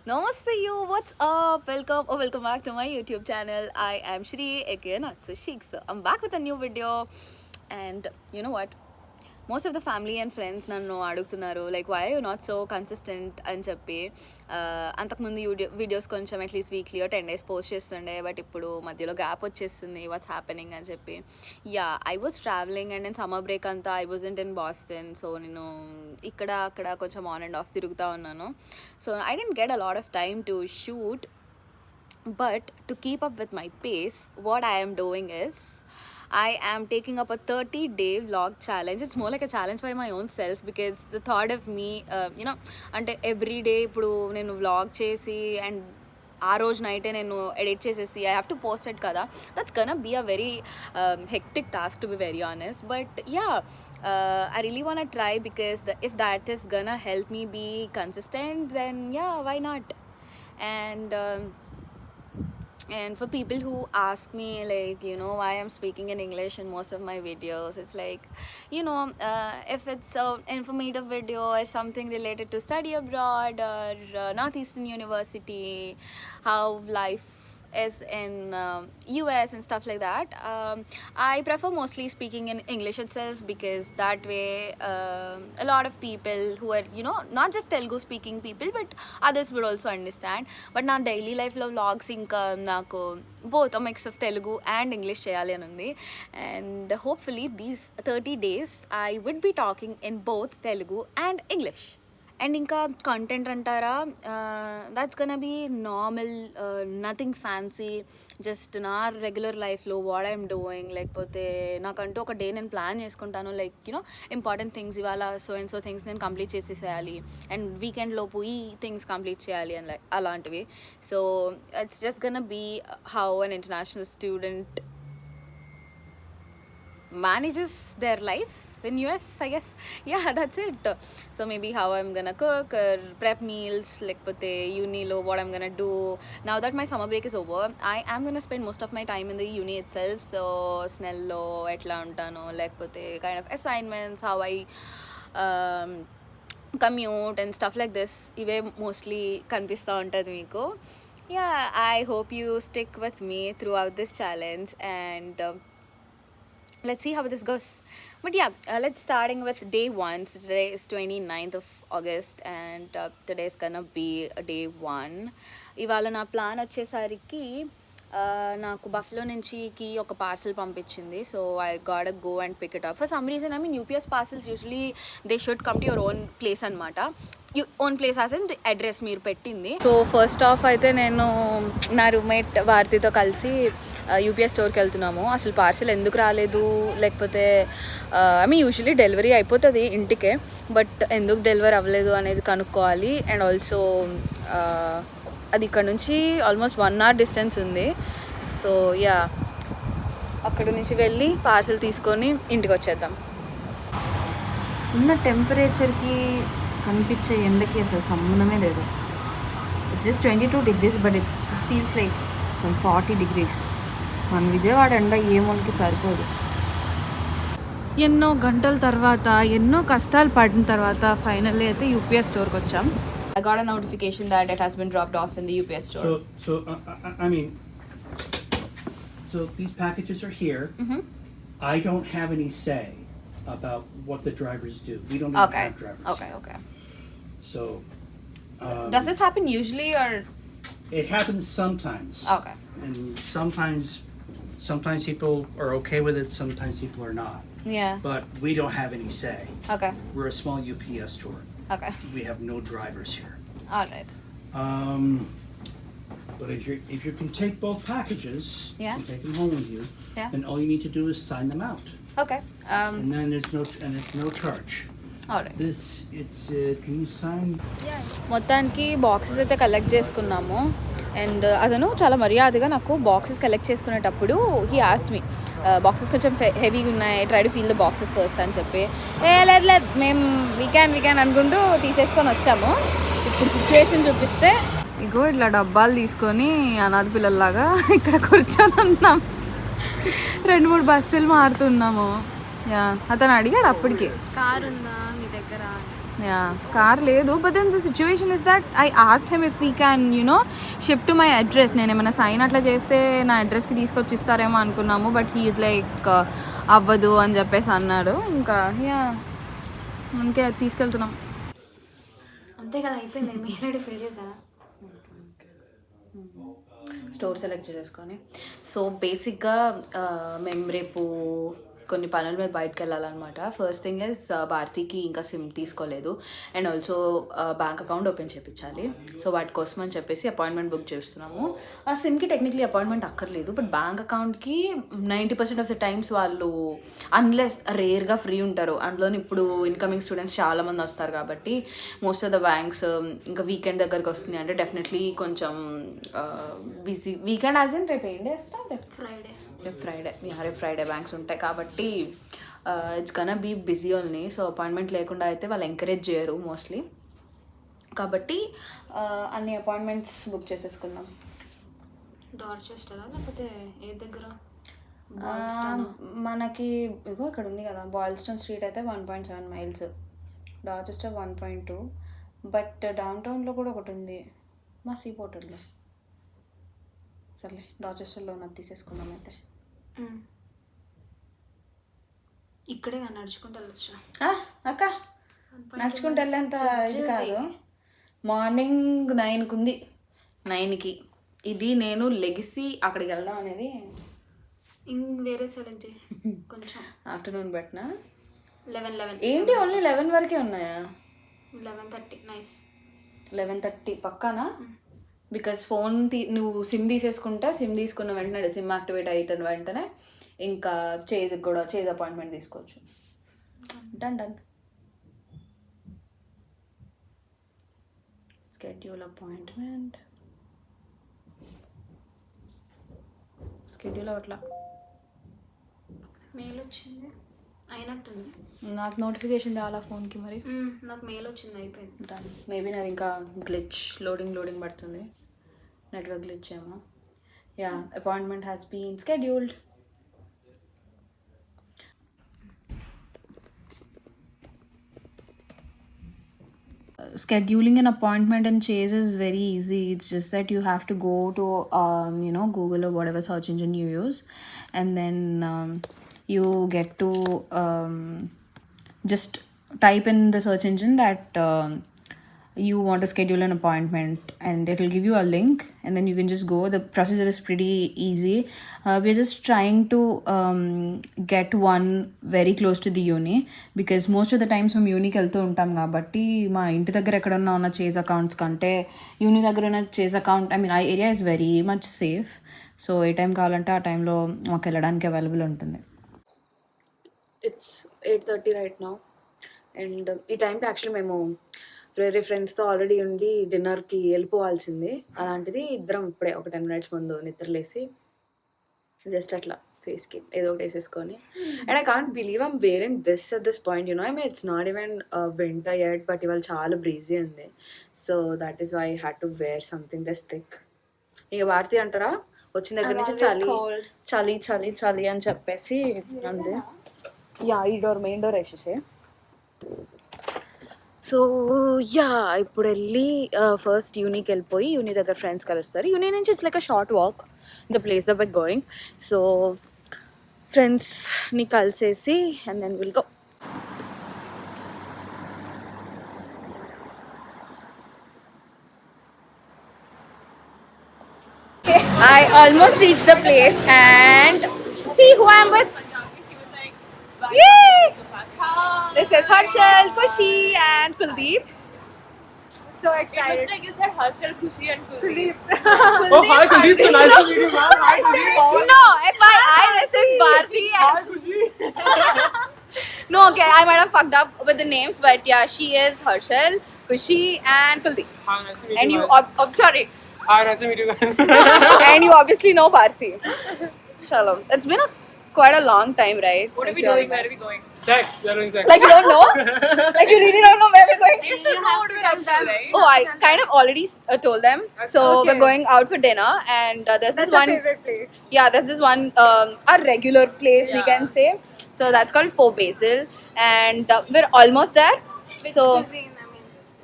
Namaste you, what's up? Welcome back to my YouTube channel. I am Shri, aka Natsu Chic. So I'm back with a new video, and you know what? Most of the family and friends నన్ను అడుగుతున్నారు like why you not so consistent అని చెప్పి. అంతకుముందు videos కొంచెం at least weekly 10 days post చేస్తుండే, but ఇప్పుడు మధ్యలో gap వచ్చేస్తుంది, వాట్స్ హ్యాపెనింగ్ అని చెప్పి. ఐ వాజ్ ట్రావెలింగ్ అండ్ నేను సమ్మర్ బ్రేక్ అంతా I wasn't in Boston. So నేను ఇక్కడ అక్కడ కొంచెం ఆన్ అండ్ ఆఫ్ తిరుగుతూ ఉన్నాను. So I didn't get a lot of time to shoot, but to keep up with my pace, what I am doing is I am taking up a 30-day vlog challenge. It's more like a challenge by my own self because the thought of me, అంటే every day ఇప్పుడు నేను vlog చేసి and ఆ రోజు నైటే నేను edit చేసేసి I have to post it కదా, that's గonna be a very hectic task to be very honest. But I really want to try because if that is gonna help me be consistent, then why not? And for people who ask me like why I'm speaking in English in most of my videos, it's like if it's an informative video or something related to study abroad or Northeastern University, how life is in US and stuff like that, I prefer mostly speaking in English itself because that way a lot of people who are not just Telugu speaking people but others would also understand. But na daily life lo vlogs inka naku both a mix of Telugu and English cheyali ani undi, and hopefully these 30 days I would be talking in both Telugu and English. And ఇంకా content అంటారా, that's gonna be normal, nothing fancy, just నా regular లైఫ్లో what I'm doing. లేకపోతే నాకంటూ ఒక day నేను plan చేసుకుంటాను, like important things ఇవాళ సో అండ్ సో థింగ్స్ నేను కంప్లీట్ చేసేసేయాలి అండ్ వీకెండ్ లోపు ఈ థింగ్స్ కంప్లీట్ చేయాలి అని అలాంటివి. So it's just gonna be how an international student manages their life in US, I guess. That's it. So maybe how I'm gonna cook or prep meals, lekapothe uni lo what I'm gonna do now that my summer break is over. I am gonna spend most of my time in the uni itself. So snell lo etla untano, lekapothe kind of assignments, how I commute and stuff like this, ive mostly kanpista untadi meeku. I hope you stick with me throughout this challenge, and let's see how this goes. But let's starting with day 1. So today is 29th of August and today is gonna be day 1. ఇవాళ నా plan వచ్చేసరికి నాకు buffalo నుంచి ఒక parcel పంపించింది. So I got go and pick it up. For some reason UPS parcels usually they should come to your own place అనమాట. Own place as in the address మీరు పెట్టింది. సో ఫస్ట్ ఆఫ్ అయితే నేను నా roommate భారతితో కలిసి UPS స్టోర్కి వెళ్తున్నాము. అసలు పార్సల్ ఎందుకు రాలేదు, లేకపోతే యూజువలీ డెలివరీ అయిపోతుంది ఇంటికే, బట్ ఎందుకు డెలివరీ అవ్వలేదు అనేది కనుక్కోవాలి. అండ్ ఆల్సో అది ఇక్కడ నుంచి ఆల్మోస్ట్ 1 hour డిస్టెన్స్ ఉంది. సో అక్కడ నుంచి వెళ్ళి పార్సల్ తీసుకొని ఇంటికి వచ్చేద్దాం. ఉన్న టెంపరేచర్కి కనిపించే ఎండకి అసలు సంబంధమే లేదు. It's just 22 degrees but it just feels like some 40 degrees. మన విజయవాడ ఎండ ఏమోనికి సరిపోదు. ఎన్నో గంటల తర్వాత ఎన్నో కష్టాలు పడిన తర్వాత ఫైనల్లీ అయితే UPS స్టోర్కి వచ్చాం. I got a notification that it has been dropped off in the UPS store. So these packages are here. Mm-hmm. I don't have any say about what the drivers do. We don't even have drivers. Okay. So does this happen usually or? It happens sometimes. Okay. And sometimes people are okay with it, sometimes people are not. Yeah. But we don't have any say. Okay. We're a small UPS store. Okay. We have no drivers here. All right. But if you can take both packages and take them home with you, then all you need to do is sign them out. Okay. And then there's no charge. All right. Can you sign? మొత్తానికి boxes అయితే collect చేసుకున్నాము. And అతను చాలా మర్యాదగా నాకు boxes collect చేసుకునేటప్పుడు he asked me, boxes కొంచెం హెవీగా ఉన్నాయి, try to feel the boxes first అని చెప్పి, లేదు మేము వీ క్యాన్ అనుకుంటూ తీసేసుకొని వచ్చాము. ఇప్పుడు సిచ్యువేషన్ చూపిస్తే ఇగో ఇట్లా డబ్బాలు తీసుకొని అనాథ పిల్లల్లాగా ఇక్కడ కూర్చొని ఉన్నాం. 2-3 బస్సులు మారుతున్నాము. అతను అడిగాడు అప్పటికి కారు ఉందా మీ దగ్గర. కార్ లేదు. But then the situation is that I asked him if we can shift to my address. నేను ఏమైనా సైన్ అట్లా చేస్తే నా అడ్రస్కి తీసుకొచ్చి ఇస్తారేమో అనుకున్నాము. బట్ హీ ఈజ్ లైక్ అవ్వదు అని చెప్పేసి అన్నాడు. ఇంకా అందుకే తీసుకెళ్తున్నాం. అంతే కదా, అయిపోయింది. మెయిల్ ఐడి ఫిల్ చేశారా? స్టోర్ సెలెక్ట్ చేసుకొని. సో బేసిక్గా మేము రేపు కొన్ని పనుల మీద బయటకు వెళ్ళాలన్నమాట. ఫస్ట్ థింగ్ ఇస్ భారతికి ఇంకా సిమ్ తీసుకోలేదు and also bank account open చేయించాలి. సో వాటి కోసం అని చెప్పేసి అపాయింట్మెంట్ బుక్ చేస్తున్నాము. ఆ సిమ్కి టెక్నికలీ అపాయింట్మెంట్ అక్కర్లేదు, బట్ బ్యాంక్ అకౌంట్కి 90% ఆఫ్ ద టైమ్స్ వాళ్ళు అన్లెస్ రేర్గా ఫ్రీ ఉంటారు. అందులో ఇప్పుడు ఇన్కమింగ్ స్టూడెంట్స్ చాలామంది వస్తారు కాబట్టి మోస్ట్ ఆఫ్ ద బ్యాంక్స్ ఇంకా వీకెండ్ దగ్గరికి వస్తుంది అంటే డెఫినెట్లీ కొంచెం బిజీ. వీకెండ్ యాజ్ ఇన్ రేపు ఏం డే వస్తాం? రేపు ఫ్రైడే బ్యాంక్స్ ఉంటాయి కాబట్టి it's gonna be busy only. So appointment లేకుండా అయితే వాళ్ళు ఎంకరేజ్ చేయరు మోస్ట్లీ. కాబట్టి అన్ని అపాయింట్మెంట్స్ బుక్ చేసేసుకుందాం. డార్చెస్టరా లేకపోతే ఏ దగ్గర? మనకి ఇగో ఇక్కడ ఉంది కదా, బాయిల్స్టన్ స్ట్రీట్ అయితే 1.7 miles, డార్చెస్టర్ 1.2, బట్ డౌన్ టౌన్లో కూడా ఒకటి ఉంది మా సీ పోర్టల్లో. సర్లే డార్చెస్టర్లో ఉన్నది తీసేసుకుందాం అయితే. ఇక్కడే నడుచుకుంటూ వెళ్ళొచ్చు అక్క. నడుచుకుంటూ వెళ్ళేంత ఇది కాదు. మార్నింగ్ 9కి ఉంది, 9కి. ఇది నేను లెగిసి అక్కడికి వెళ్దాం అనేది వేరే సెలెక్ట్ కొంచెం ఆఫ్టర్నూన్ పెట్టినా. 11 ఏంటి ఓన్లీ 11 వరకే ఉన్నాయా? 11:30 నైస్. 11:30 పక్కానా? బికాస్ ఫోన్ నువ్వు సిమ్ తీసేసుకుంటా, సిమ్ తీసుకున్న వెంటనే సిమ్ యాక్టివేట్ అవుతున్న వెంటనే ఇంకా చేజ్ అపాయింట్మెంట్ తీసుకోవచ్చు. డన్. స్కెడ్యూల్ అపాయింట్మెంట్, స్కెడ్యూల్ అట్లా మెయిల్ వచ్చింది అయినట్టుంది. నాకు నోటిఫికేషన్ రావాలా ఫోన్కి? మరి నాకు మెయిల్ వచ్చింది, అయిపోయింది. డన్. మేబీ నాది ఇంకా గ్లిచ్, లోడింగ్ పడుతుంది, నెట్వర్క్ గ్లిచ్ ఏమో. Yeah, appointment has been scheduled. Scheduling an appointment in Chase is very easy. It's just that you have to go to Google or whatever search engine you use, and then you get to just type in the search engine that you want to schedule an appointment, and it will give you a link, and then you can just go. The procedure is pretty easy. We're just trying to get one very close to the uni, because most of the times మేము యూనికి వెళ్తూ ఉంటాం కాబట్టి మా ఇంటి దగ్గర ఎక్కడన్నా ఉన్న chase accounts కంటే యూని దగ్గర ఉన్న చేజ్ అకౌంట్, ఆ area is very much safe. So A time కావాలంటే ఆ టైంలో మాకు వెళ్ళడానికి అవైలబుల్ ఉంటుంది. ఇట్స్ 8:30 రైట్ నౌ, అండ్ ఈ టైంకి యాక్చువల్లీ మేము వేరే ఫ్రెండ్స్తో ఆల్రెడీ ఉండి డిన్నర్కి వెళ్ళిపోవాల్సింది. అలాంటిది ఇద్దరం ఇప్పుడే ఒక 10 minutes ముందు నిద్రలేసి జస్ట్ అట్లా ఫేస్కి ఏదో ఒకటి వేసేసుకొని. And I can't believe I'm wearing this at this point, it's not even winter yet, but ఇవాళ చాలా బ్రీజీ ఉంది. So that is why I had to wear something this thick. ఇక భారతి అంటారా వచ్చిన దగ్గర నుంచి చలి చలి చలి అని చెప్పేసి అంది. యా, ఈ డోర్ మెయిన్ డోర్ వేసేసే. సో యా, ఇప్పుడు వెళ్ళి ఫస్ట్ యూనికి వెళ్ళిపోయి యూని దగ్గర ఫ్రెండ్స్ కలుస్తారు. యూని నుంచి it's like a short walk the place that we're going. So ఫ్రెండ్స్ని కలిసేసి and then will go. I almost reached the place and see who I'm with. Yay! This is Harshal, Kushi and Kuldeep. So excited. It looks like you said Harshal, Kushi and Kuldeep. Oh, hi, Kuldeep. So nice to meet you, ma'am. Hi, Kuldeep. No, FYI, this is Bharti. Hi, Kushi. No, okay, I might have fucked up with the names, but yeah, she is Harshal, Kushi and Kuldeep. Hi, nice to meet And you. you, sorry. Hi, nice to meet you guys. And you obviously know Bharti. Shalom. It's been quite a long time, right? What are we since doing? Where are we going? Sex. We're doing sex. Like you don't know? Like you really don't know where we're going? You should know what we're up to, right? Oh, I kind of already told them. So Okay. we're going out for dinner, and there's this one. favorite place. Yeah, there's this one our regular place we Yeah. can say. So that's called Faux Basil, and we're almost there. Which so cuisine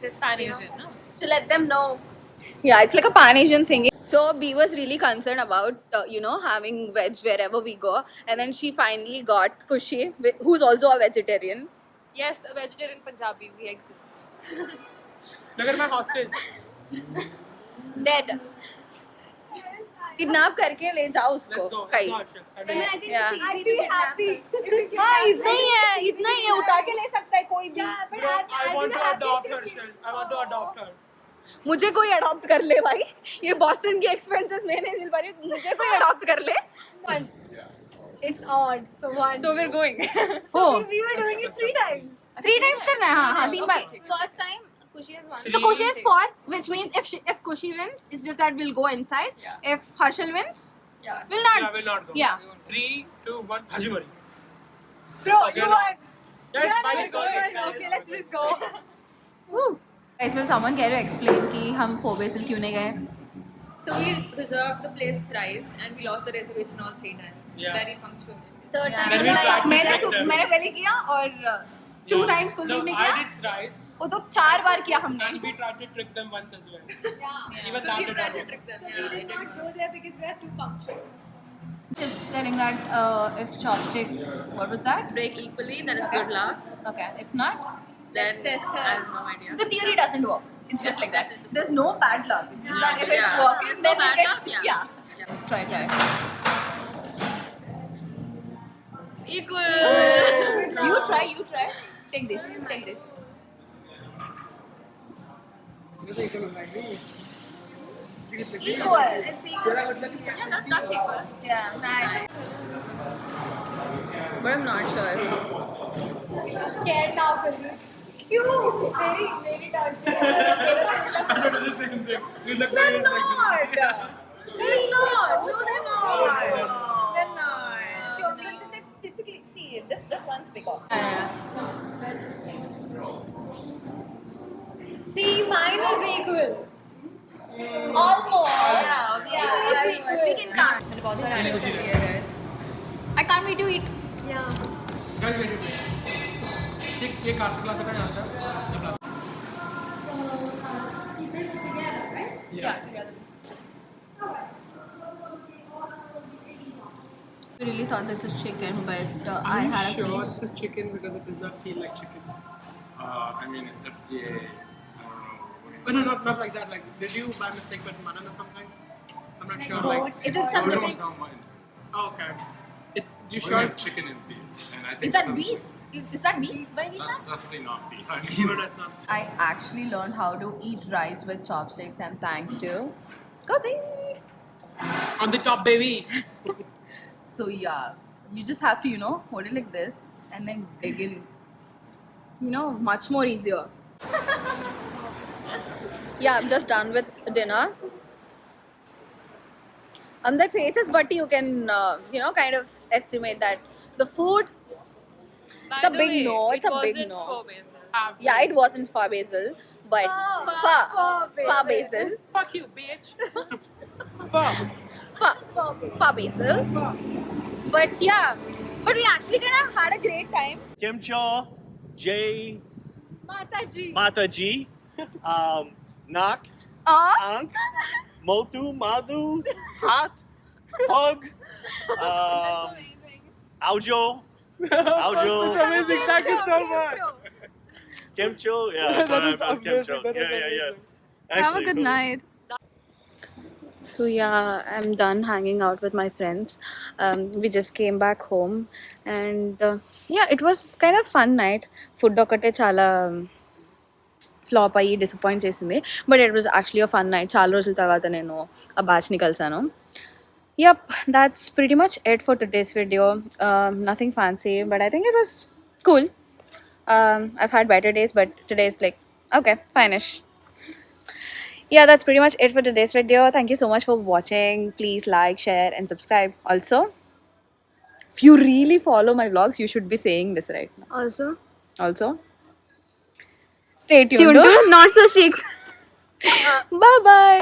Just Pan-Asian, no? To let them know. Yeah, it's like a Pan-Asian thing. So B was really concerned about, having veg wherever we go. And then she finally got Kushi, who's also a vegetarian. Yes, a vegetarian Punjabi, we exist. Look at my hostage. Dead. Kidnap करके ले जाओ उसको Let's go. कहीं. Yeah. I'd be happy. हाँ इतना ही है उठा के ले सकता है कोई भी. I want to adopt her, Shell. I want to adopt her. मुझे कोई अडॉप्ट कर ले भाई. ये बॉस्टन की एक्सपेंसेस मैं नहीं झेल पा रही हूँ. मुझे कोई अडॉप्ट कर ले. It's odd. So one. So we're going. Oh. We were doing it 3 times. 3 times करना है हाँ 3 बार. First time, Kushi has won. So Kushi is 4, which means if Kushi wins, it's just that we'll go inside. Yeah. If Harshal wins, Yeah. we'll not. Yeah, we'll not go. Yeah. 3, 2, 1. Hajimari. Bro, Okay, you no. won. Yes, Yeah, finally got it. okay, let's just go. Woo. Guys, will someone care to explain कि हम Fobesil क्यों नहीं गए? So we reserved the place thrice and we lost the reservation all 3 times. Yeah. Very punctual. Third Yeah. time Then was we like, practiced मैंने next time. मैंने पहले किया और 2 Yeah. times कुलदीप ने No, किया. I did thrice. वो तो 4 बार किया हमने. And we tried to trick them once as well. yeah. Even So that we did tried not to work. trick them. So Yeah, we it did didn't not go there because we are too punctual. Just telling that if chopsticks, what was that? break equally, then it's Okay. good luck. Okay, if not, Then Let's test her. I have no idea. the theory doesn't work. It's just like that. There's no bad luck. It's just that if it's Yeah. working, There's then no you bad get luck, yeah. Yeah. Try. Equal. You try. Take this. Equal. It's equal. Yeah, not equal. Yeah, nice. But I'm not sure. I'm scared now, Kuldip. Cute. Very touchy. Good luck. They're not. They're not. No, they're not. They're not. Typically, see, this one's bigger. See, mine is equal. Almost. Yeah, almost. We can count. And about our anniversary here, guys. I can't wait to eat. Yeah. Guys, wait. ये caste class है ना यहाँ से? ये class. So, you guys are together, right? Yeah, together. I really thought this is chicken, but I I'm had a sure piece. this is chicken because it does not feel like chicken. I mean, it's FDA. I don't know. But no, not like that. Like, did you by mistake put mutton or something? I'm not sure. Like, Is it some I different? don't mind. oh, okay. You Well, sure? it's chicken and beef. And I think Is that some- beef? Is that beef by any That's chance? definitely not beef. I No, mean, that's not. I actually learned how to eat rice with chopsticks, and thanks to Kothi. On the top, baby. So yeah, you just have to hold it like this and then dig in. Much more easier. Yeah, I'm just done with dinner. On their faces, but you can kind of estimate that the food. By It's a the big way, no, it's a big wasn't no. for basil. Yeah, it wasn't for basil, but for basil. Fuck you, bitch. Fuck. For basil. But yeah, but we actually kind of had a great time. Kimcho, Jay, Mataji. Mataji, Nak, Ank, Motu, Madhu, Hot, Hug, Aujo, Aujo, Amazing. Thank you so much. Kimcho, yeah, That sorry, is about amazing. Kimcho. That is Yeah. amazing. Have a Actually, good night. So yeah, I'm done hanging out with my friends. We just came back home, and yeah, it was kind of fun night. Food ఒకటే చాలా flop అయ్యి disappoint చేసింది, but it was actually a fun night. చాలా రోజుల తర్వాత నేను ఆ బ్యాచ్ని కలిసాను. Yep, that's pretty much it for today's video. Nothing fancy, but I think it was cool. I've had better days, but today's like, okay, fine-ish. Yeah, that's pretty much it for today's video. Thank you so much for watching. Please like, share, and subscribe. Also, if you really follow my vlogs, you should be saying this right now. Also, stay tuned. Not so chics. Bye-bye.